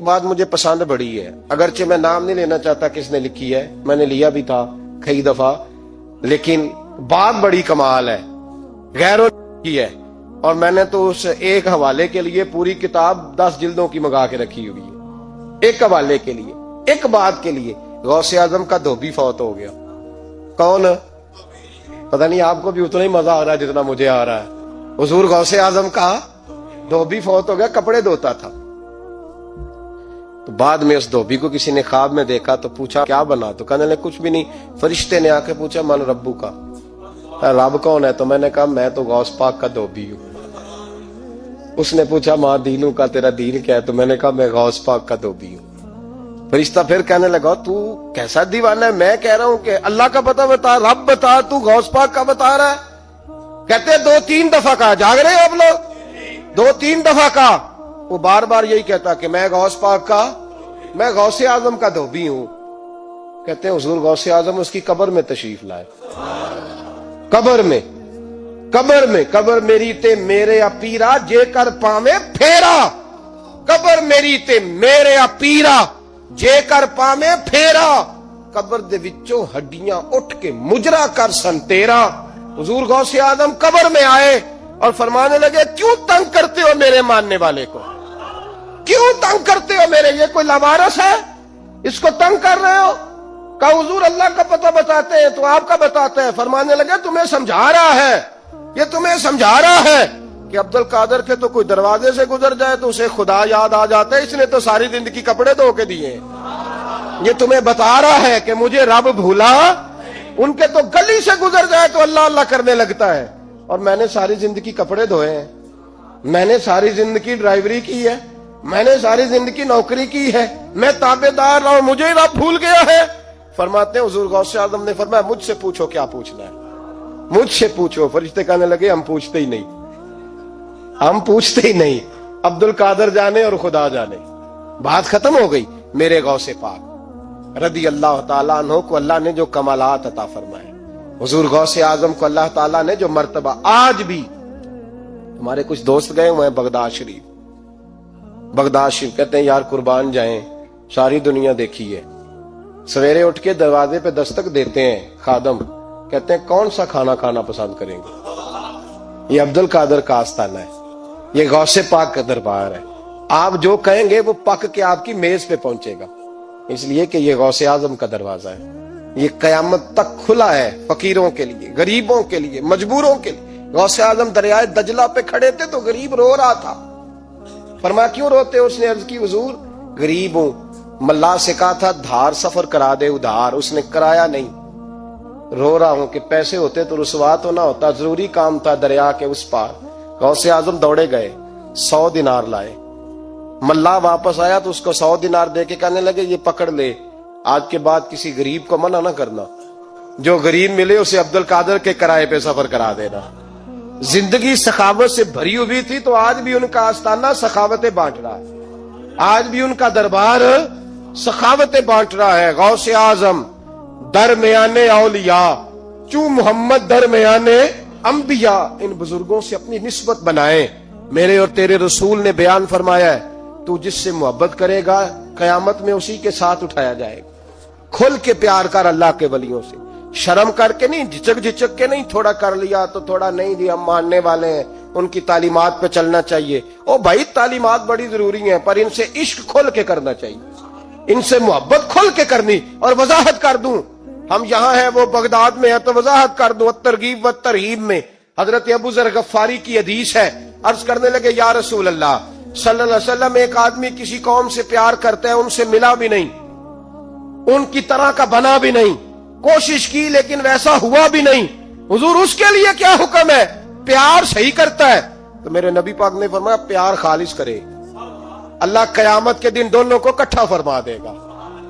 بات مجھے پسند بڑی ہے، اگرچہ میں نام نہیں لینا چاہتا کس نے لکھی ہے، میں نے لیا بھی تھا کئی دفعہ، لیکن بات بڑی کمال ہے، غیروں نے کی ہے، اور میں نے تو اس ایک حوالے کے لیے پوری کتاب 10 جلدوں کی منگا کے رکھی ہوئی ہے، ایک حوالے کے لیے، ایک بات کے لیے۔ غوث اعظم کا دھوبی فوت ہو گیا۔ کون؟ پتہ نہیں آپ کو بھی اتنا ہی مزہ آ رہا ہے جتنا مجھے آ رہا ہے۔ حضور غوث اعظم کا دھوبی فوت ہو گیا، کپڑے دھوتا تھا۔ تو بعد میں اس دھوبی کو کسی نے خواب میں دیکھا تو پوچھا کیا بنا؟ تو کہنے لگے کچھ بھی نہیں۔ فرشتے نے آ کے پوچھا من ربو کا، رب کون ہے؟ تو میں نے کہا میں تو غوث پاک کا دھوبی ہوں۔ اس نے پوچھا ماں دینوں کا، تیرا دین کیا ہے؟ تو میں نے کہا میں غوث پاک کا دھوبی ہوں۔ فرشتہ پھر کہنے لگا تو کیسا دیوانہ ہے، میں کہہ رہا ہوں کہ اللہ کا پتہ بتا، رب بتا، تو غوث پاک کا بتا رہا ہے؟ کہتے 2-3 دفعہ کہا، جاگ رہے ہیں آپ لوگ؟ 2-3 دفعہ کہا۔ وہ بار بار یہی کہتا کہ میں غوث پاک کا، میں غوث اعظم کا دھوبی ہوں۔ کہتے ہیں حضور غوث اعظم اس کی قبر میں تشریف لائے، قبر میں، قبر میری تے میرے اپیرا جے کر پاویں پھیرا، قبر میری تے میرے اپیرا جے کر پاویں پھیرا، قبر دے وچوں ہڈیاں اٹھ کے مجرا کر سن تیرا۔ حضور غوث اعظم قبر میں آئے اور فرمانے لگے کیوں تنگ کرتے ہو میرے ماننے والے کو، کیوں تنگ کرتے ہو میرے، یہ کوئی لوارث ہے اس کو تنگ کر رہے ہو؟ کہا حضور اللہ کا پتہ بتاتے ہیں تو آپ کا بتاتے ہیں۔ فرمانے لگے تمہیں سمجھا رہا ہے، یہ تمہیں سمجھا رہا ہے کہ عبد القادر کے تو کوئی دروازے سے گزر جائے تو اسے خدا یاد آ جاتا ہے، اس نے تو ساری زندگی کپڑے دھو کے دیے۔ یہ تمہیں بتا رہا ہے کہ مجھے رب بھولا، ان کے تو گلی سے گزر جائے تو اللہ اللہ کرنے لگتا ہے، اور میں نے ساری زندگی کپڑے دھوئے ہیں، میں نے ساری زندگی ڈرائیوری کی ہے، میں نے ساری زندگی نوکری کی ہے، میں تابعدار رہا ہوں، مجھے رب بھول گیا ہے۔ فرماتے ہیں حضور غوث اعظم نے فرمایا مجھ سے پوچھو کیا پوچھنا ہے، مجھ سے پوچھو۔ فرشتے کہنے لگے ہم پوچھتے ہی نہیں، ہم پوچھتے ہی نہیں، عبد القادر جانے اور خدا جانے۔ بات ختم ہو گئی۔ میرے غوث پاک رضی اللہ تعالیٰ عنہ کو اللہ نے جو کمالات عطا فرمائے، حضور غوث اعظم کو اللہ تعالیٰ نے جو مرتبہ، آج بھی ہمارے کچھ دوست گئے ہوئے ہیں بغداد شریف، بغداد شریف، کہتے ہیں یار قربان جائیں، ساری دنیا دیکھی ہے، سویرے اٹھ کے دروازے پہ دستک دیتے ہیں خادم، کہتے ہیں کون سا کھانا کھانا پسند کریں گے؟ یہ عبد القادر کا آستانہ ہے، یہ غوث پاک کا دربار ہے، آپ جو کہیں گے وہ پک کے آپ کی میز پہ پہنچے گا، اس لیے کہ یہ غوث اعظم کا دروازہ ہے، یہ قیامت تک کھلا ہے، فقیروں کے لیے، غریبوں کے لیے، مجبوروں کے لیے۔ غوث اعظم دریائے دجلہ پہ کھڑے تھے تو غریب رو رہا تھا، فرمایا کیوں روتے؟ اس نے عرض کی حضور غریب ہوں، ملا سے کہا تھا دھار سفر کرا دے ادھار، اس نے کرایا نہیں، رو رہا ہوں کہ پیسے ہوتے تو رسوا تو نہ ہوتا، ضروری کام تھا دریا کے اس پار۔ غوث اعظم دوڑے گئے، 100 دینار لائے، ملا واپس آیا تو اس کو 100 دینار دے کے کہنے لگے یہ پکڑ لے، آج کے بعد کسی غریب کو منع نہ کرنا، جو غریب ملے اسے عبد القادر کے کرائے پہ سفر کرا دینا۔ زندگی سخاوت سے بھری ہوئی تھی تو آج بھی ان کا آستانہ سخاوتیں بانٹ رہا ہے، آج بھی ان کا دربار سخاوتیں بانٹ رہا ہے۔ غوث اعظم درمیان اولیاء، چوں محمد درمیان انبیاء، ان بزرگوں سے اپنی نسبت بنائیں۔ میرے اور تیرے رسول نے بیان فرمایا ہے تو جس سے محبت کرے گا قیامت میں اسی کے ساتھ اٹھایا جائے گا۔ کھل کے پیار کر اللہ کے ولیوں سے، شرم کر کے نہیں، جھچک کے نہیں، تھوڑا کر لیا تو تھوڑا نہیں دیا، ہم ماننے والے ہیں، ان کی تعلیمات پہ چلنا چاہیے۔ او بھائی تعلیمات بڑی ضروری ہیں پر ان سے عشق کھل کے کرنا چاہیے، ان سے محبت کھل کے کرنی۔ اور وضاحت کر دوں، ہم یہاں ہیں وہ بغداد میں ہیں تو وضاحت کر دوں، ترغیب و ترہیب میں حضرت ابو ذر غفاری کی حدیث ہے، عرض کرنے لگے یا رسول اللہ صلی اللہ علیہ وسلم، ایک آدمی کسی قوم سے پیار کرتا ہے، ان سے ملا بھی نہیں، ان کی طرح کا بنا بھی نہیں، کوشش کی لیکن ویسا ہوا بھی نہیں، حضور اس کے لیے کیا حکم ہے؟ پیار صحیح کرتا ہے تو میرے نبی پاک نے فرمایا پیار خالص کرے، اللہ قیامت کے دن دونوں کو اکٹھا فرما دے گا،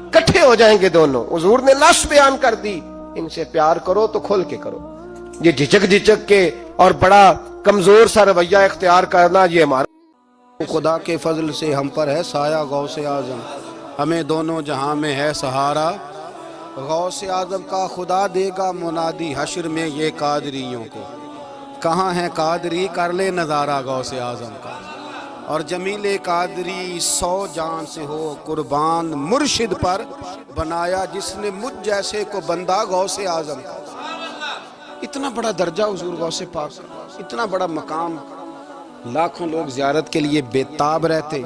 اکٹھے ہو جائیں گے دونوں۔ حضور نے نص بیان کر دی، ان سے پیار کرو تو کھل کے کرو، یہ جھجک کے اور بڑا کمزور سا رویہ اختیار کرنا یہ ہمارا۔ خدا کے فضل سے ہم پر ہے سایہ غوث اعظم، ہمیں دونوں جہاں میں ہے سہارا، غوث اعظم کا خدا دے گا منادی حشر میں یہ قادریوں کو، کہاں ہے قادری کر لے نظارہ غوث اعظم کا۔ اور جمیل قادری 100 جان سے ہو قربان مرشد پر بنایا جس نے مجھ جیسے کو بندہ غوث اعظم کا۔ اتنا بڑا درجہ حضور غوث پاک، اتنا بڑا مقام، لاکھوں لوگ زیارت کے لیے بےتاب رہتے۔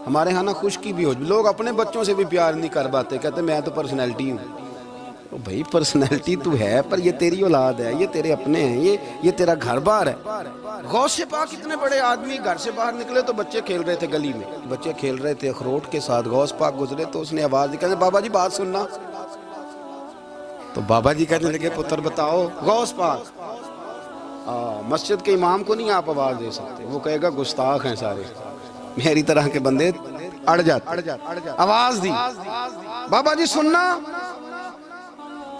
ہمارے ہاں نا خشکی بھی ہو، لوگ اپنے بچوں سے بھی پیار نہیں کر پاتے، کہتے میں تو پرسنالٹی ہوں۔ بھائی پرسنالٹی تو ہے پر یہ تیری اولاد ہے، یہ تیرے اپنے ہیں، یہ تیرا گھر بار ہے۔ غوث پاک اتنے بڑے آدمی گھر سے باہر نکلے تو بچے کھیل رہے تھے گلی میں، بچے کھیل رہے تھے اخروٹ کے ساتھ، غوث پاک گزرے تو اس نے آواز دی، کہتے بابا جی بات سننا۔ تو بابا جی کہنے لگے پتر بتاؤ۔ غوث پاک مسجد کے امام کو نہیں آپ آواز دے سکتے، وہ کہے گا گستاخ ہیں سارے، میری طرح کے بندے اڑ جاتے۔ آواز دی بابا جی سننا۔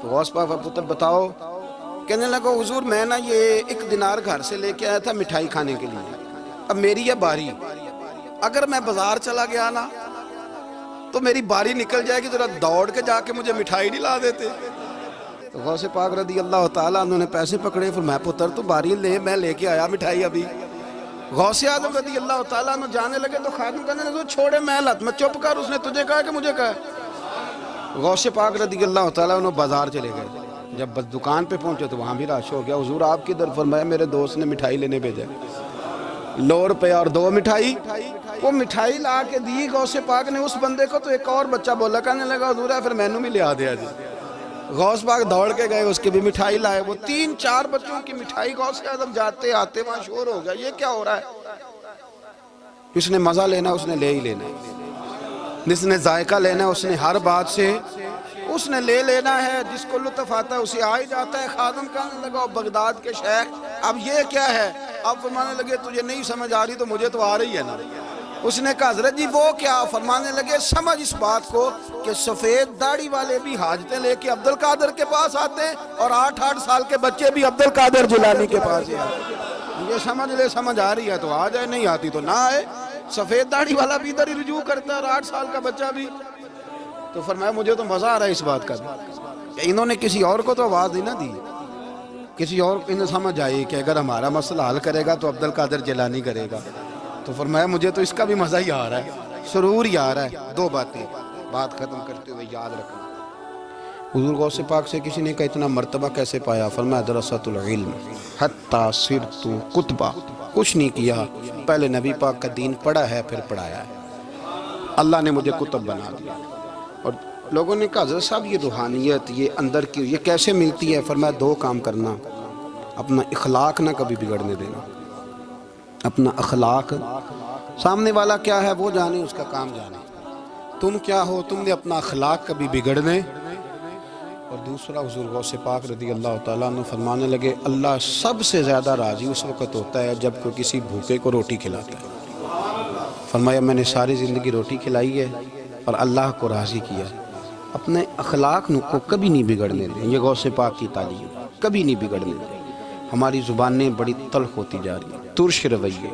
تو غوث پاک پتر بتاؤ۔ کہنے لگا حضور میں نا یہ 1 دینار گھر سے لے کے آیا تھا مٹھائی کھانے کے لیے، اب میری یہ باری، اگر میں بازار چلا گیا نا تو میری باری نکل جائے گی، ذرا دوڑ کے جا کے مجھے مٹھائی نہیں لا دیتے؟ تو غوث پاک رضی اللہ تعالیٰ انہوں نے پیسے پکڑے، پھر میں پتر تو باری لے، میں لے کے آیا مٹھائی ابھی۔ غوث اعظم رضی اللہ تعالیٰ عنہ جانے لگے تو خادم کہنے لگے چھوڑے محلت میں، چپ کر، اس نے تجھے کہا کہ مجھے کہا؟ غوث پاک رضی اللہ تعالیٰ عنہ بازار چلے گئے، جب بس دکان پہ پہنچے تو وہاں بھی رش ہو گیا۔ حضور آپ کدھر؟ فرمایا میرے دوست نے مٹھائی لینے بھیجا، ₹100 اور 2 مٹھائی۔ وہ مٹھائی لا کے دی غوث پاک نے اس بندے کو، تو ایک اور بچہ بولا، کہنے لگا حضور ہے پھر مینوں بھی لے آ دیا جی۔ غوث پاک دوڑ کے گئے، اس کی بھی مٹھائی لائے، وہ 3-4 بچوں کی مٹھائی غوث اعظم جاتے آتے وہاں شور ہو گیا، یہ کیا ہو رہا ہے؟ جس نے مزہ لینا اس نے لے ہی لینا، جس نے ذائقہ لینا اس نے ہر بات سے اس نے لے لینا ہے، جس کو لطف آتا ہے اسے آ ہی جاتا ہے۔ خادم کہنے لگا بغداد کے شیخ اب یہ کیا ہے؟ اب فرمانے لگے تجھے نہیں سمجھ آ رہی تو مجھے تو آ رہی ہے نا۔ اس نے کہا حضرت جی وہ کیا؟ فرمانے لگے سمجھ اس بات کو کہ سفید داڑھی والے بھی حاجتیں لے کے عبد القادر کے پاس آتے ہیں، اور 8-8 سال کے بچے بھی عبد القادر جیلانی کے پاس آتے ہیں۔ یہ سمجھ لے، سمجھ آ رہی ہے تو آ جائے، نہیں آتی تو نہ آئے۔ سفید داڑھی والا بھی ادھر ہی رجوع کرتا ہے اور 8 سال کا بچہ بھی۔ تو فرمایا مجھے تو مزہ آ رہا ہے اس بات کا، انہوں نے کسی اور کو تو آواز نہیں نہ دی، کسی اور کو انہیں سمجھ آئی کہ اگر ہمارا مسئلہ حل کرے گا تو عبد القادر جیلانی کرے گا۔ تو فرمایا مجھے تو اس کا بھی مزہ ہی آ رہا ہے، سرور ہی آ رہا ہے۔ 2 باتیں بات ختم کرتے ہوئے یاد رکھنا۔ حضور غوث پاک سے کسی نے کہا اتنا مرتبہ کیسے پایا؟ فرمایا درست العلم حتی صرت قطبہ، کچھ نہیں کیا، پہلے نبی پاک کا دین پڑھا ہے پھر پڑھایا ہے، اللہ نے مجھے کتب بنا دیا۔ اور لوگوں نے کہا حضرت صاحب یہ روحانیت یہ اندر کی یہ کیسے ملتی ہے؟ فرمایا 2 کام کرنا، اپنا اخلاق نہ کبھی بگڑنے دینا، اپنا اخلاق، سامنے والا کیا ہے وہ جانے، اس کا کام جانے، تم کیا ہو، تم نے اپنا اخلاق کبھی بگڑنے۔ اور دوسرا حضور غوث پاک رضی اللہ تعالیٰ عنہ فرمانے لگے اللہ سب سے زیادہ راضی اس وقت ہوتا ہے جب کوئی کسی بھوکے کو روٹی کھلاتا ہے۔ فرمایا میں نے ساری زندگی روٹی کھلائی ہے اور اللہ کو راضی کیا۔ اپنے اخلاق کو کبھی نہیں بگڑنے دیں، یہ غوث پاک کی تعلیم، کبھی نہیں بگڑنے دیں۔ ہماری زبانیں بڑی تلخ ہوتی جا رہی ہیں، ترش رویے،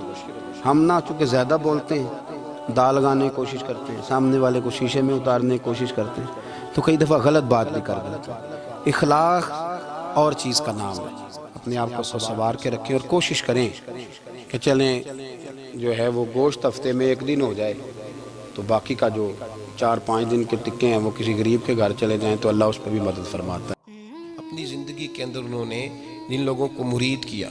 ہم نہ چونکہ زیادہ بولتے ہیں، دال لگانے کی کوشش کرتے ہیں، سامنے والے کو شیشے میں اتارنے کی کوشش کرتے ہیں تو کئی دفعہ غلط بات بھی کر دیتے ہیں۔ اخلاق اور چیز کا نام ہے، اپنے آپ کو سوار کے رکھیں اور کوشش کریں کہ چلیں جو ہے وہ گوشت ہفتے میں 1 دن ہو جائے تو باقی کا جو 4-5 دن کے ٹکے ہیں وہ کسی غریب کے گھر چلے جائیں تو اللہ اس پر بھی مدد فرماتا ہے۔ اپنی زندگی کے اندر انہوں نے جن لوگوں کو مرید کیا،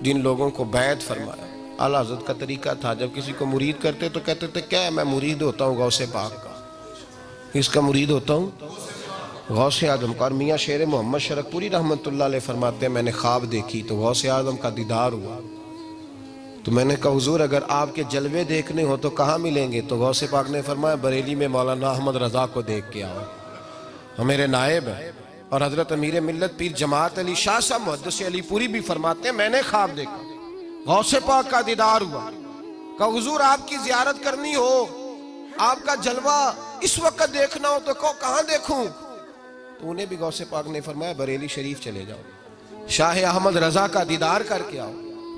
جن لوگوں کو بیعت فرمایا، اعلیٰ حضرت کا طریقہ تھا جب کسی کو مرید کرتے تو کہتے تھے کیا میں مرید ہوتا ہوں غوث پاک کا، اس کا مرید ہوتا ہوں غوث اعظم کا۔ اور میاں شیر محمد شرک پوری رحمت اللہ علیہ فرماتے ہیں میں نے خواب دیکھی تو غوث اعظم کا دیدار ہوا، تو میں نے کہا حضور اگر آپ کے جلوے دیکھنے ہو تو کہاں ملیں گے؟ تو غوث پاک نے فرمایا بریلی میں مولانا احمد رضا کو دیکھ کے آؤ، وہ میرے نائب ہیں۔ اور حضرت امیر ملت پیر جماعت علی شاہ صاحب محدث علی پوری بھی فرماتے ہیں میں نے خواب دیکھا، غوث پاک کا دیدار ہوا، کہا حضور آپ کی زیارت کرنی ہو، آپ کا جلوہ اس وقت دیکھنا ہو تو کہاں دیکھوں؟ تو انہیں بھی غوث پاک نے فرمایا بریلی شریف چلے جاؤ، شاہ احمد رضا کا دیدار کر کے آؤ۔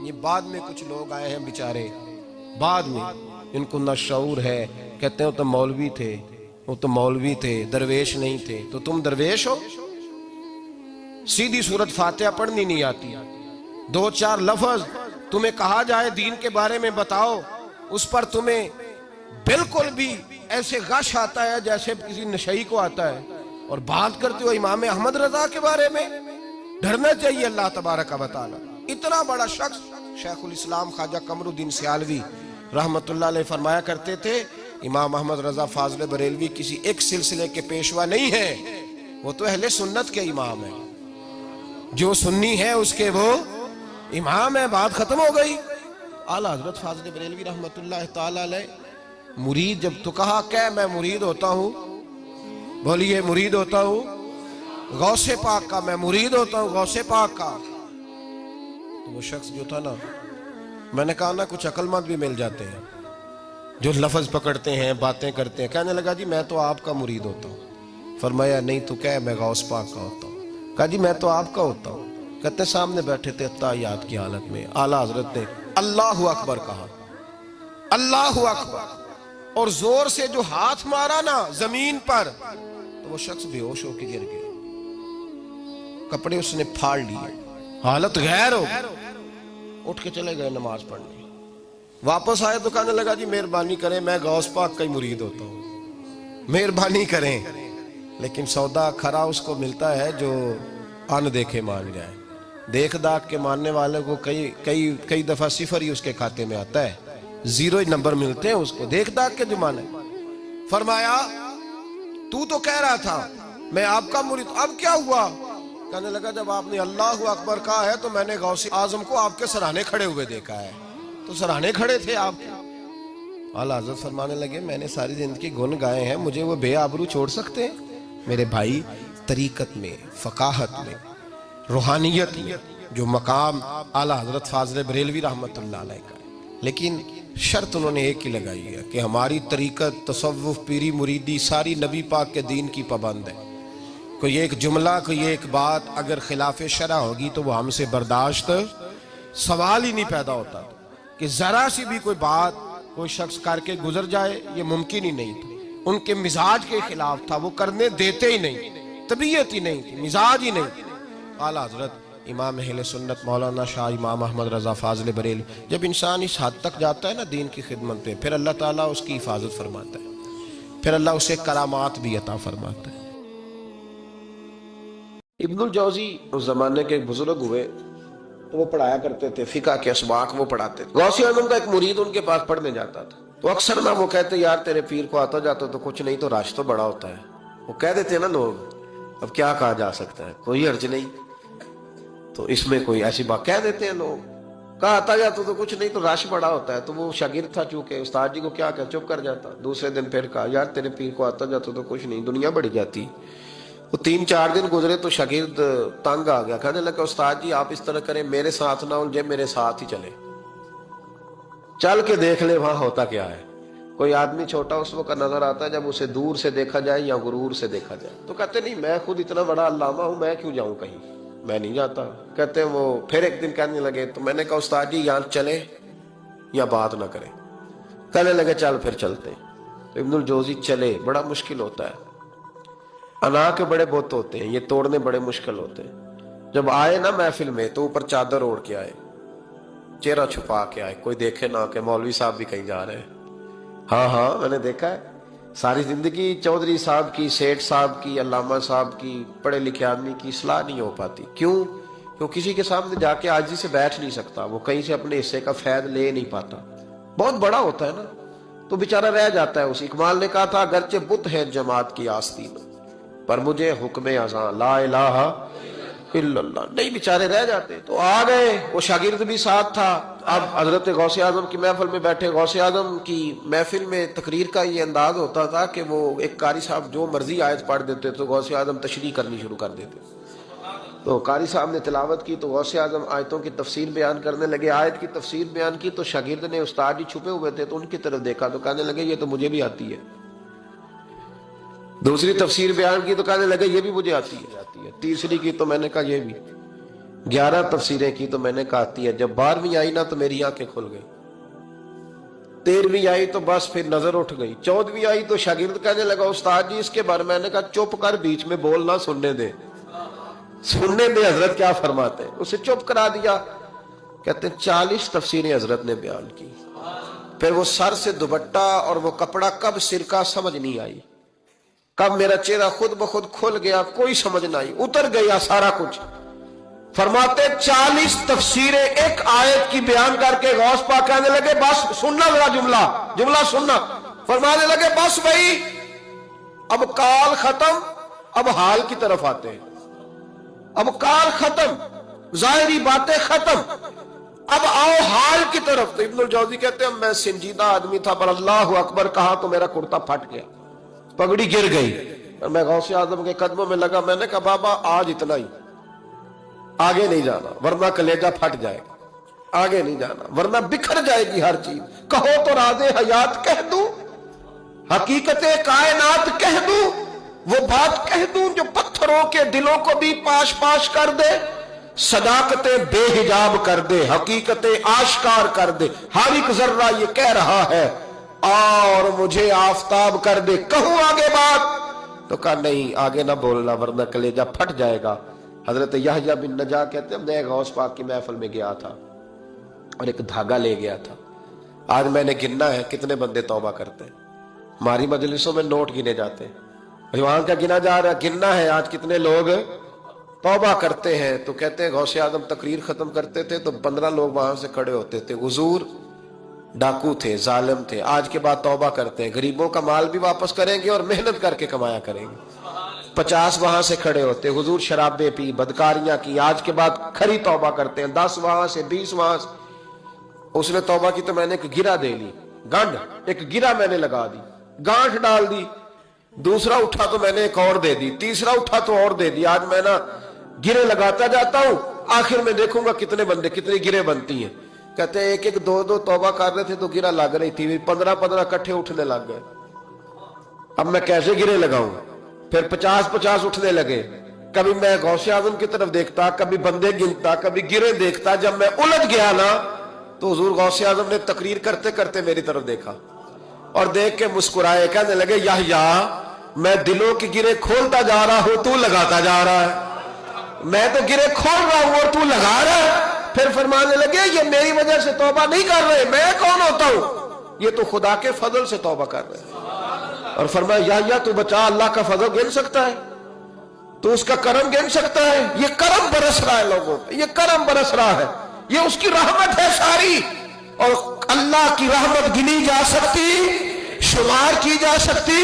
یہ بعد میں کچھ لوگ آئے ہیں بیچارے، بعد میں ان کو نہ شعور ہے، کہتے ہیں وہ تو مولوی تھے، وہ تو مولوی تھے، درویش نہیں تھے۔ تو تم درویش ہو؟ سیدھی سورت فاتحہ پڑھنی نہیں آتی، 2-4 لفظ تمہیں کہا جائے دین کے بارے میں بتاؤ، اس پر تمہیں بالکل بھی ایسے غش آتا ہے جیسے کسی نشئی کو آتا ہے، اور بات کرتے ہو امام احمد رضا کے بارے میں۔ ڈرنا چاہیے اللہ تبارک و تعالی۔ اتنا بڑا شخص شیخ الاسلام خواجہ قمر الدین سیالوی رحمت اللہ علیہ فرمایا کرتے تھے، امام احمد رضا فاضل بریلوی کسی ایک سلسلے کے پیشوا نہیں ہے، وہ تو اہل سنت کے امام ہیں، جو سنی ہے اس کے وہ امام ہے، بات ختم ہو گئی۔ اعلیٰ حضرت فاضل بریلوی رحمت اللہ تعالی علیہ مرید جب تو کہا کہ میں مرید ہوتا ہوں، بولیے مرید ہوتا ہوں غوث پاک کا، میں مرید ہوتا ہوں غوث پاک کا، تو وہ شخص جو تھا نا، میں نے کہا نا کچھ عقل مند بھی مل جاتے ہیں جو لفظ پکڑتے ہیں، باتیں کرتے ہیں، کہنے لگا جی میں تو آپ کا مرید ہوتا ہوں۔ فرمایا نہیں تو کہہ میں غوث پاک کا ہوتا ہوں۔ کہا جی میں تو آپ کا ہوتا ہوں۔ کہتے سامنے بیٹھے تھے اتحیات کی حالت میں، اعلیٰ حضرت نے اللہ اکبر کہا، اللہ اکبر، اور زور سے جو ہاتھ مارا نا زمین پر تو وہ شخص بے ہوش ہو کے گر گیا، کپڑے اس نے پھاڑ لیے، حالت غیر ہو گئی، اٹھ کے چلے گئے نماز پڑھنے۔ واپس آئے تو کہنے لگا جی مہربانی کریں میں غوث پاک کا ہی مرید ہوتا ہوں، مہربانی کریں۔ لیکن سودا کھرا اس کو ملتا ہے جو ان دیکھے مان جائے، دیکھ داکھ کے ماننے والے کو کئی دفعہ صفر ہی اس کے کھاتے میں آتا ہے، زیرو ہی نمبر ملتے ہیں اس کو، دیکھ داکھ کے جو مانے۔ فرمایا تو کہہ رہا تھا میں آپ کا مرید، اب کیا ہوا؟ کہنے لگا جب آپ نے اللہ اکبر کہا ہے تو میں نے غوث اعظم کو آپ کے سرانے کھڑے ہوئے دیکھا ہے، تو سرانے کھڑے تھے آپ کے۔ اعلیٰ حضرت فرمانے لگے میں نے ساری زندگی گن گائے ہیں، مجھے وہ بے آبرو چھوڑ سکتے ہیں؟ میرے بھائی طریقت میں، فقاہت میں، روحانیت میں جو مقام اعلیٰ حضرت فاضل بریلوی رحمت اللہ علیہ کا ہے، لیکن شرط انہوں نے ایک ہی لگائی ہے کہ ہماری طریقت، تصوف، پیری، مریدی ساری نبی پاک کے دین کی پابند ہے۔ کوئی ایک جملہ، کوئی ایک بات اگر خلاف شرع ہوگی تو وہ ہم سے برداشت، سوال ہی نہیں پیدا ہوتا کہ ذرا سی بھی کوئی بات کوئی شخص کر کے گزر جائے، یہ ممکن ہی نہیں تھا۔ ان کے مزاج کے خلاف تھا، وہ کرنے دیتے ہی نہیں، طبیعت ہی نہیں تھی، مزاج ہی نہیں۔ اعلیٰ حضرت امام اہل سنت مولانا شاہ امام احمد رضا فاضل بریلوی، جب انسان اس حد تک جاتا ہے نا دین کی خدمت پہ، پھر اللہ تعالیٰ اس کی حفاظت فرماتا ہے، پھر اللہ اسے کرامات بھی عطا فرماتا ہے۔ ابن الجوزی اس زمانے کے ایک بزرگ ہوئے، وہ پڑھایا کرتے تھے، فقہ کے اسباق وہ پڑھاتے تھے۔ غوث اعظم کا ایک مرید ان کے پاس پڑھنے جاتا تھا، تو اکثر نہ وہ کہتے یار تیرے پیر کو آتا جاتا تو کچھ نہیں، تو رش تو بڑا ہوتا ہے۔ وہ کہہ دیتے نا لوگ، اب کیا کہا جا سکتا ہے، کوئی حرج نہیں، تو اس میں کوئی ایسی بات کہہ دیتے ہیں لوگ، کہا آتا جاتا تو کچھ نہیں، تو رش بڑا ہوتا ہے۔ تو وہ شاگرد تھا چونکہ، استاد جی کو کیا کہ چپ کر جاتا۔ دوسرے دن پھر کہا یار تیرے پیر کو آتا جاتا تو کچھ نہیں، دنیا بڑھ جاتی۔ وہ 3-4 دن گزرے تو شاگرد تنگ آ گیا، کہنے لگا استاد جی آپ اس طرح کریں، میرے ساتھ نہ الجھے، میرے ساتھ ہی چلے، چل کے دیکھ لے وہاں ہوتا کیا ہے۔ کوئی آدمی چھوٹا اس وقت نظر آتا ہے جب اسے دور سے دیکھا جائے یا غرور سے دیکھا جائے، تو کہتے نہیں میں خود اتنا بڑا علامہ ہوں، میں کیوں جاؤں کہیں، میں نہیں جاتا۔ کہتے ہیں وہ پھر ایک دن کہنے لگے، تو میں نے کہا استاد جی یہاں چلے یا بات نہ کریں؟ کہنے لگے چل پھر چلتے۔ تو ابن الجوزی چلے، بڑا مشکل ہوتا ہے، انا کے بڑے بت ہوتے ہیں، یہ توڑنے بڑے مشکل ہوتے ہیں۔ جب آئے نا محفل میں تو اوپر چادر اوڑھ کے آئے، چہرہ چھپا کے آئے، کوئی دیکھے نہ کہ مولوی صاحب بھی کہیں جا رہے ہیں۔ ہاں میں نے دیکھا ہے، ساری زندگی چودھری صاحب کی، سیٹھ صاحب کی، علامہ صاحب کی، پڑھے لکھے آدمی کی اصلاح نہیں ہو پاتی۔ کیوں؟ کسی کے سامنے جا کے عاجزی سے بیٹھ نہیں سکتا، وہ کہیں سے اپنے حصے کا فیض لے نہیں پاتا، بہت بڑا ہوتا ہے نا، تو بیچارہ رہ جاتا ہے۔ اس اقبال نے کہا تھا اگرچہ بت ہے جماعت کی آستین پر مجھے حکم اذاں لا الہ الا اللہ، نہیں بیچارے رہ جاتے۔ تو آ گئے، وہ شاگرد بھی ساتھ تھا۔ اب حضرت غوث اعظم کی محفل میں بیٹھے، غوث اعظم کی محفل میں تقریر کا یہ انداز ہوتا تھا کہ وہ ایک قاری صاحب جو مرضی آیت پڑھ دیتے تو غوث اعظم تشریح کرنی شروع کر دیتے۔ تو قاری صاحب نے تلاوت کی تو غوث اعظم آیتوں کی تفسیر بیان کرنے لگے، آیت کی تفسیر بیان کی تو شاگرد نے، استاد جی چھپے ہوئے تھے تو ان کی طرف دیکھا تو کہنے لگے یہ تو مجھے بھی آتی ہے۔ دوسری تفسیر بیان کی تو کہنے لگے یہ بھی مجھے آتی ہے۔ تیسری کی تو میں نے کہا یہ بھی۔ 11 تفسیریں کی تو میں نے کہا آتی ہے۔ جب 12ویں آئی نا تو میری آنکھیں کھل گئی، 13ویں آئی تو بس پھر نظر اٹھ گئی، 14ویں آئی تو شاگرد کہنے لگا استاد جی اس کے بارے میں نے کہا چپ کر، بیچ میں بولنا، سننے دے، سننے دے حضرت کیا فرماتے ہیں۔ اسے چپ کرا دیا۔ کہتے ہیں 40 تفسیریں حضرت نے بیان کی. پھر وہ سر سے دوپٹہ اور وہ کپڑا کب سرکا سمجھ نہیں آئی, کب میرا چہرہ خود بخود کھل گیا کوئی سمجھ نہ آئی, اتر گیا سارا کچھ. فرماتے 40 تفسیریں ایک آیت کی بیان کر کے غوث پاک کہنے لگے بس سننا ذرا جملہ سننا. فرمانے لگے بس بھائی اب کال ختم, اب حال کی طرف آتے ہیں. اب کال ختم, ظاہری باتیں ختم, اب آؤ حال کی طرف. تو ابن الجوزی کہتے ہیں میں سنجیدہ آدمی تھا پر اللہ اکبر کہا تو میرا کرتا پھٹ گیا, پگڑی گر گئی. میں غوث اعظم کے قدموں میں لگا, میں نے کہا بابا آج اتنا ہی, آگے نہیں جانا ورنہ کلیجہ پھٹ جائے گا, آگے نہیں جانا ورنہ بکھر جائے گی ہر چیز. کہو تو راز حیات کہہ دوں, حقیقت کائنات کہہ دوں, وہ بات کہہ دوں جو پتھروں کے دلوں کو بھی پاش پاش کر دے, صداقت بے حجاب کر دے, حقیقت آشکار کر دے. ہر ایک ذرہ یہ کہہ رہا ہے اور مجھے آفتاب کر دے, کہوں آگے بات؟ تو کہا نہیں آگے نہ بولنا ورنہ کلیجہ پھٹ جائے گا. حضرت یحییٰ بن نجاح کہتے ہیں میں غوث پاک کی محفل میں گیا تھا اور ایک دھاگا لے گیا تھا. آج میں نے گننا ہے کتنے بندے توبہ کرتے ہیں. ہماری مجلسوں میں نوٹ گنے جاتے ہیں, وہاں کا گنا جا رہا ہے, گننا ہے آج کتنے لوگ توبہ کرتے ہیں. تو کہتے ہیں غوث اعظم تقریر ختم کرتے تھے تو 15 لوگ وہاں سے کھڑے ہوتے تھے, حضور ڈاکو تھے, ظالم تھے, آج کے بعد توبہ کرتے ہیں, غریبوں کا مال بھی واپس کریں گے اور محنت کر کے کمایا کریں گے. 50 وہاں سے کھڑے ہوتے, حضور شرابیں پی, بدکاریاں کی, آج کے بعد کھری توبہ کرتے ہیں. 10 وہاں سے, 20 وہاں سے. اس نے توبہ کی تو میں نے ایک گرہ دے لی, گنڈ ایک گرہ میں نے لگا دی, گانٹھ ڈال دی. دوسرا اٹھا تو میں نے ایک اور دے دی, تیسرا اٹھا تو اور دے دی. آج میں نا گرے لگاتا جاتا ہوں, آخر میں دیکھوں گا کتنے بندے کتنی گرے بنتی ہیں. کہتے ہیں 1-1 2-2 توبہ کر رہے تھے تو گرہ لگ رہی تھی, 15-15 کٹھے اٹھنے لگ گئے. اب میں کیسے گرے لگاؤں؟ پھر 50-50 اٹھنے لگے. کبھی میں غوث اعظم کی طرف دیکھتا, کبھی بندے گنتا, کبھی گرے دیکھتا. جب میں الجھ گیا نا تو حضور غوث اعظم نے تقریر کرتے کرتے میری طرف دیکھا اور دیکھ کے مسکرائے, کہنے لگے یحییٰ میں دلوں کی گرے کھولتا جا رہا ہوں, تو لگاتا جا رہا ہے. میں تو گرے کھول رہا ہوں اور تو لگا رہا ہے. پھر فرمانے لگے یہ میری وجہ سے توبہ نہیں کر رہے, میں کون ہوتا ہوں, یہ تو خدا کے فضل سے توبہ کر رہے ہیں. اور فرمایا یحییٰ تو بچا, اللہ کا فضل گن سکتا ہے, تو اس کا کرم گن سکتا ہے. یہ کرم برس رہا ہے لوگوں پہ, یہ کرم برس رہا ہے, یہ اس کی رحمت ہے ساری. اور اللہ کی رحمت گنی جا سکتی, شمار کی جا سکتی,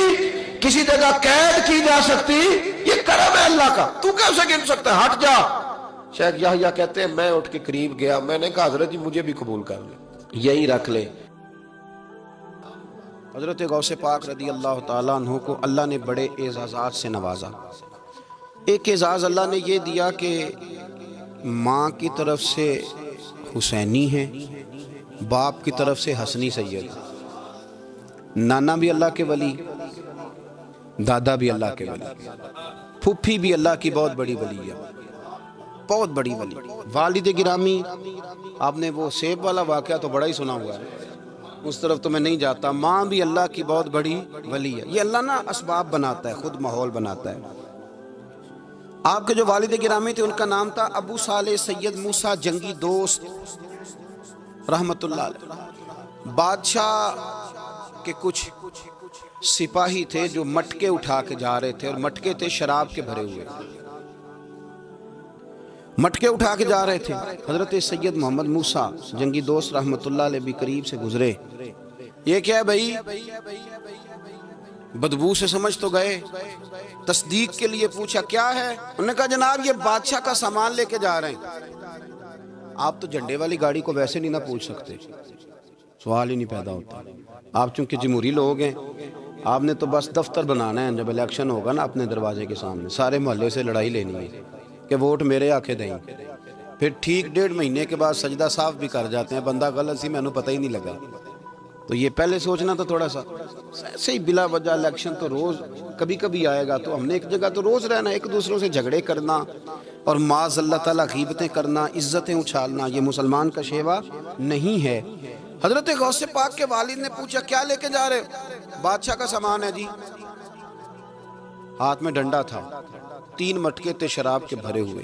کسی جگہ قید کی جا سکتی, یہ کرم ہے اللہ کا, تو کیسے گن سکتا ہے؟ ہٹ جا. شیخ یحییٰ کہتے ہیں میں اٹھ کے قریب گیا, میں نے کہا حضرت جی مجھے بھی قبول کر لیں, یہی رکھ لیں. حضرت غوث پاک رضی اللہ تعالیٰ عنہ کو اللہ نے بڑے اعزازات سے نوازا. ایک اعزاز اللہ نے یہ دیا کہ ماں کی طرف سے حسینی ہے, باپ کی طرف سے حسنی سید. نانا بھی اللہ کے ولی, دادا بھی اللہ کے ولی, پھوپھی بھی اللہ کی بہت بڑی ولی ہے, بہت بڑی ولی. والد گرامی, آپ نے وہ سیب والا واقعہ تو بڑا ہی سنا ہوا ہے, اس طرف تو میں نہیں جاتا. ماں بھی اللہ کی بہت بڑی ولی ہے. یہ اللہ نا اسباب بناتا ہے, خود ماحول بناتا ہے. آپ کے جو والد گرامی تھے ان کا نام تھا ابو صالح سید موسیٰ جنگی دوست رحمت اللہ علیہ. بادشاہ کے کچھ سپاہی تھے جو مٹکے اٹھا کے جا رہے تھے, اور مٹکے تھے شراب کے بھرے ہوئے, مٹکے اٹھا کے جا رہے تھے. حضرت سید محمد موسیٰ جنگی دوست رحمت اللہ علیہ بھی قریب سے گزرے. یہ کیا ہے بھائی؟ بدبو سے سمجھ تو گئے, تصدیق کے لیے پوچھا کیا ہے؟ انہوں نے کہا جناب یہ بادشاہ کا سامان لے کے جا رہے ہیں. آپ تو جھنڈے والی گاڑی کو ویسے نہیں نہ پوچھ سکتے, سوال ہی نہیں پیدا ہوتا. آپ چونکہ جمہوری لوگ ہیں, آپ نے تو بس دفتر بنانا ہے, جب الیکشن ہوگا نا اپنے دروازے کے سامنے سارے محلے سے لڑائی لینی ہے کہ ووٹ میرے آکے دیں. پھر ٹھیک 1.5 مہینے کے بعد سجدہ صاف بھی کر جاتے ہیں, بندہ غلط سی میں نے پتہ ہی نہیں لگا. تو یہ پہلے سوچنا تو تھوڑا سا صحیح, بلا وجہ الیکشن تو روز کبھی کبھی آئے گا, تو ہم نے ایک جگہ تو روز رہنا, ایک دوسروں سے جھگڑے کرنا اور معاذ اللہ تعالیٰ غیبتیں کرنا, عزتیں اچھالنا, یہ مسلمان کا شیوا نہیں ہے. حضرت غوث پاک کے والد نے پوچھا کیا لے کے جا رہے؟ بادشاہ کا سامان ہے جی. ہاتھ میں ڈنڈا تھا, 3 مٹکے تھے شراب کے بھرے ہوئے.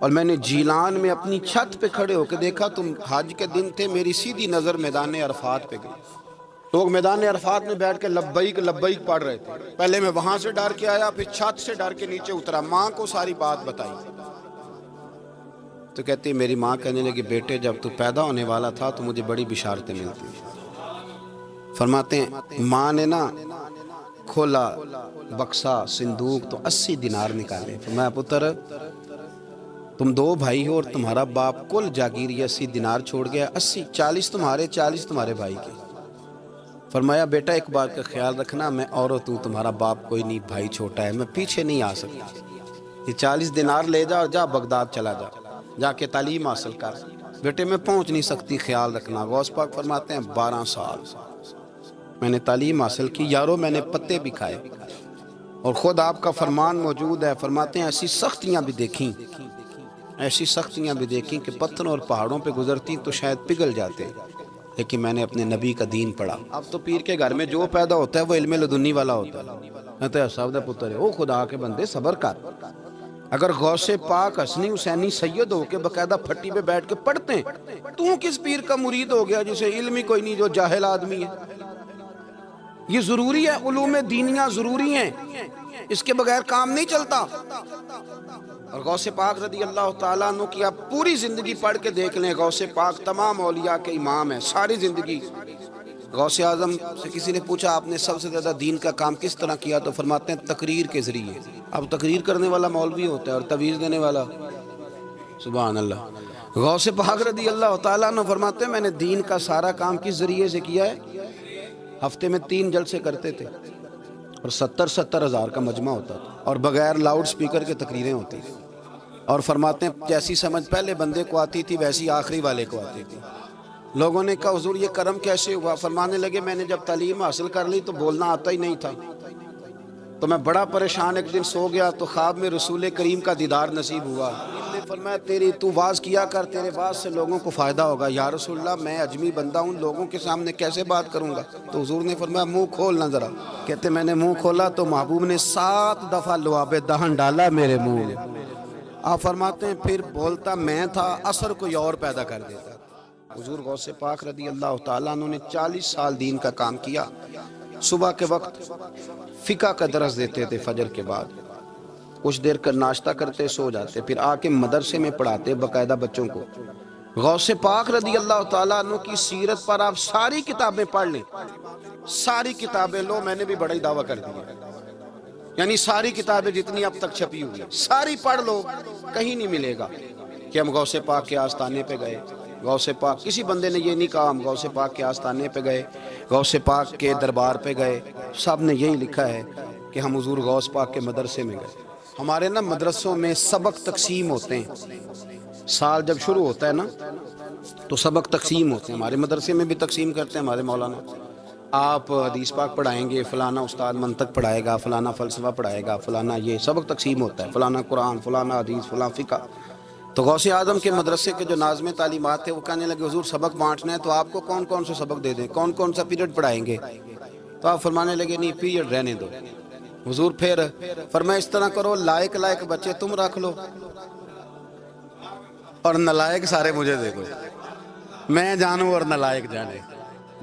اور میں نے جیلان میں اپنی چھت پہ کھڑے ہو کے دیکھا، تم حج کے دن تھے، میری سیدھی نظر میدان عرفات پہ گئی۔ لوگ میدان عرفات میں بیٹھ کے لبیک لبیک پڑھ رہے تھے۔ پہلے میں وہاں سے ڈر کے آیا، پھر چھت سے ڈر کے نیچے اترا، ماں کو ساری بات بتائی تو کہتی میری ماں کہنے لگی بیٹے جب تو پیدا ہونے والا تھا تو مجھے بڑی بشارتیں ملتی۔ فرماتے ہیں ماں نے نا کھولا بکسا صندوق تو 80 دینار نکالے۔ فرمایا پتر تم 2 بھائی ہو اور تمہارا باپ کل جاگیر 80 دینار چھوڑ گیا، 80 40 تمہارے 40 تمہارے بھائی کے۔ فرمایا بیٹا ایک بات کا خیال رکھنا، میں اور تو تمہارا باپ کوئی نہیں، بھائی چھوٹا ہے، میں پیچھے نہیں آ سکتا، یہ 40 دینار لے جا اور جا بغداد چلا جا، جا کے تعلیم حاصل کر، بیٹے میں پہنچ نہیں سکتی، خیال رکھنا۔ غوث پاک فرماتے ہیں 12 سال میں نے تعلیم حاصل کی یارو، میں نے پتے بھی کھائے، اور خود آپ کا فرمان موجود ہے، فرماتے ہیں ایسی سختیاں بھی دیکھیں، ایسی سختیاں بھی دیکھیں کہ پتھروں اور پہاڑوں پہ گزرتی تو شاید پگھل جاتے، لیکن میں نے اپنے نبی کا دین پڑھا۔ اب تو پیر کے گھر میں جو پیدا ہوتا ہے وہ علم لدنی والا ہوتا ہے، کہتے ہیں صاحب دا پتر ہے، او خدا کے بندے صبر کر۔ اگر غوث پاک حسنی حسینی سید ہو کے باقاعدہ پھٹی پہ بیٹھ کے پڑھتے ہیں، تو کس پیر کا مرید ہو گیا جسے علم ہی کوئی نہیں، جو جاہل آدمی ہے؟ یہ ضروری ہے، علوم دینیاں ضروری ہیں، اس کے بغیر کام نہیں چلتا۔ اور غوث پاک رضی اللہ تعالیٰ عنہ کی آپ پوری زندگی پڑھ کے دیکھ لیں، غوث پاک تمام اولیاء کے امام ہیں، ساری زندگی۔ غوث اعظم سے کسی نے پوچھا آپ نے سب سے زیادہ دین کا کام کس طرح کیا، تو فرماتے ہیں تقریر کے ذریعے۔ اب تقریر کرنے والا مولوی ہوتا ہے اور تویز دینے والا، سبحان اللہ۔ غوث پاک رضی اللہ تعالیٰ عنہ فرماتے ہیں میں نے دین کا سارا کام کس ذریعے سے کیا ہے؟ ہفتے میں 3 جلسے کرتے تھے اور 70 ہزار کا مجمع ہوتا تھا، اور بغیر لاؤڈ سپیکر کے تقریریں ہوتی تھیں، اور فرماتے ہیں جیسی سمجھ پہلے بندے کو آتی تھی ویسی آخری والے کو آتی تھی۔ لوگوں نے کہا حضور یہ کرم کیسے ہوا؟ فرمانے لگے میں نے جب تعلیم حاصل کر لی تو بولنا آتا ہی نہیں تھا، تو میں بڑا پریشان، ایک دن سو گیا تو خواب میں رسول کریم کا دیدار نصیب ہوا۔ نے فرمایا تیری تو واز کیا کر، تیرے واز سے لوگوں کو فائدہ ہوگا۔ یا رسول اللہ میں اجمی بندہ ہوں، لوگوں کے سامنے کیسے بات کروں گا؟ تو حضور نے فرمایا منہ کھولنا ذرا۔ کہتے میں نے منہ کھولا تو محبوب نے 7 دفعہ لعاب دہن ڈالا میرے منہ میں۔ آپ فرماتے ہیں پھر بولتا میں تھا، اثر کوئی اور پیدا کر دیتا۔ حضور غوث پاک رضی اللہ تعالیٰ عنہ نے 40 سال دین کا کام کیا۔ صبح کے وقت فقہ کا درس دیتے تھے، فجر کے بعد کچھ دیر کر ناشتہ کرتے سو جاتے، پھر آ کے مدرسے میں پڑھاتے باقاعدہ بچوں کو۔ غوث پاک رضی اللہ تعالیٰ عنہ کی سیرت پر آپ ساری کتابیں پڑھ لیں، ساری کتابیں لو، میں نے بھی بڑا ہی دعویٰ کر دیا، یعنی ساری کتابیں جتنی اب تک چھپی ہوئی ساری پڑھ لو، کہیں نہیں ملے گا کہ ہم غوث پاک کے آستانے پہ گئے۔ غوث پاک کسی بندے نے یہ نہیں کہا ہم غوث پاک کے آستانے پہ گئے، غوث پاک کے دربار پہ گئے، سب نے یہی لکھا ہے کہ ہم حضور غوث پاک کے مدرسے میں گئے۔ ہمارے نا مدرسوں میں سبق تقسیم ہوتے ہیں، سال جب شروع ہوتا ہے نا تو سبق تقسیم ہوتے ہیں، ہمارے مدرسے میں بھی تقسیم کرتے ہیں ہمارے مولانا۔ آپ حدیث پاک پڑھائیں گے، فلانا استاد منطق پڑھائے گا، فلانا فلسفہ پڑھائے گا، فلانا یہ سبق تقسیم ہوتا ہے، فلانا قرآن، فلانا حدیث، فلاں فقہ۔ تو غوث اعظم کے مدرسے کے جو ناظم تعلیمات تھے وہ کہنے لگے حضور سبق بانٹنا ہے تو آپ کو کون کون سے سبق دے دیں، کون کون سا پیریڈ پڑھائیں گے؟ تو آپ فرمانے لگے نہیں پیریڈ رہنے دو۔ حضور پھر فرمایا اس طرح کرو، لائق بچے تم رکھ لو اور نالائق سارے مجھے دے دو، میں جانوں اور نالائق جانے،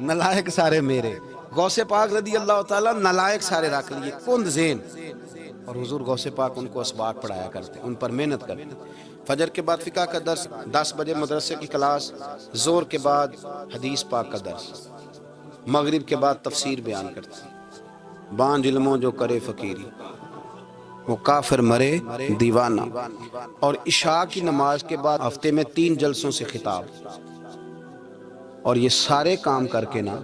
نالائق سارے میرے۔ غوث پاک رضی اللہ تعالیٰ نالائق سارے رکھ لیے، کند ذہن، اور حضور غوث پاک ان کو اسباق پڑھایا کرتے، ان پر محنت کرتے۔ فجر کے بعد فقہ کا درس، 10 بجے مدرسے کی کلاس، زور کے بعد حدیث پاک کا درس، مغرب کے بعد تفسیر بیان کرتے۔ بانج علموں جو کرے فقیری وہ کافر مرے دیوانہ، اور عشاء کی نماز کے بعد ہفتے میں 3 جلسوں سے خطاب۔ اور یہ سارے کام کر کے نا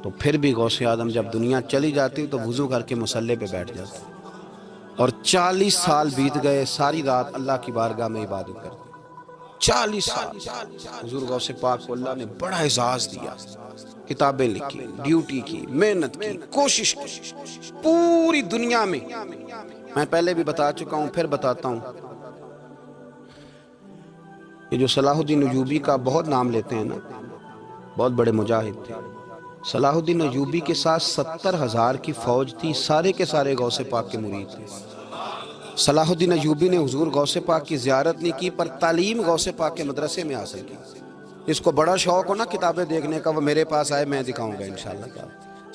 تو پھر بھی غوث اعظم جب دنیا چلی جاتی تو وضو کر کے مصلی پہ بیٹھ جاتے، اور 40 سال بیت گئے، ساری رات اللہ کی بارگاہ میں عبادت کرتے۔ 40 سال حضور غوث پاک کو اللہ نے بڑا اعزاز دیا، کتابیں لکھی، ڈیوٹی کی، محنت کی، کوشش کی پوری دنیا میں۔ میں پہلے بھی بتا چکا ہوں، پھر بتاتا ہوں، یہ جو صلاح الدین ایوبی کا بہت نام لیتے ہیں نا، بہت بڑے مجاہد تھے۔ صلاح الدین ایوبی کے ساتھ 70,000 کی فوج تھی، سارے کے سارے غوث پاک کے مرید تھے، صلاح الدین ایوبی نے حضور غوث پاک کی زیارت نہیں کی پر تعلیم غوث پاک کے مدرسے میں حاصل کی. اس کو بڑا شوق ہو نا کتابیں دیکھنے کا، وہ میرے پاس آئے، میں دکھاؤں گا انشاءاللہ.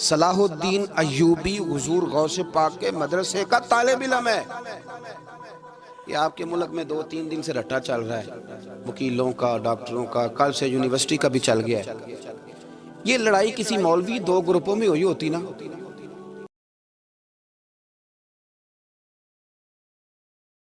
صلاح الدین ایوبی حضور غوث پاک کے مدرسے کا طالب علم ہے. یہ آپ کے ملک میں 2-3 دن سے رٹا چل رہا ہے وکیلوں کا، ڈاکٹروں کا، کل سے یونیورسٹی کا بھی چل گیا ہے. یہ لڑائی کسی مولوی 2 گروپوں میں ہوئی ہوتی نا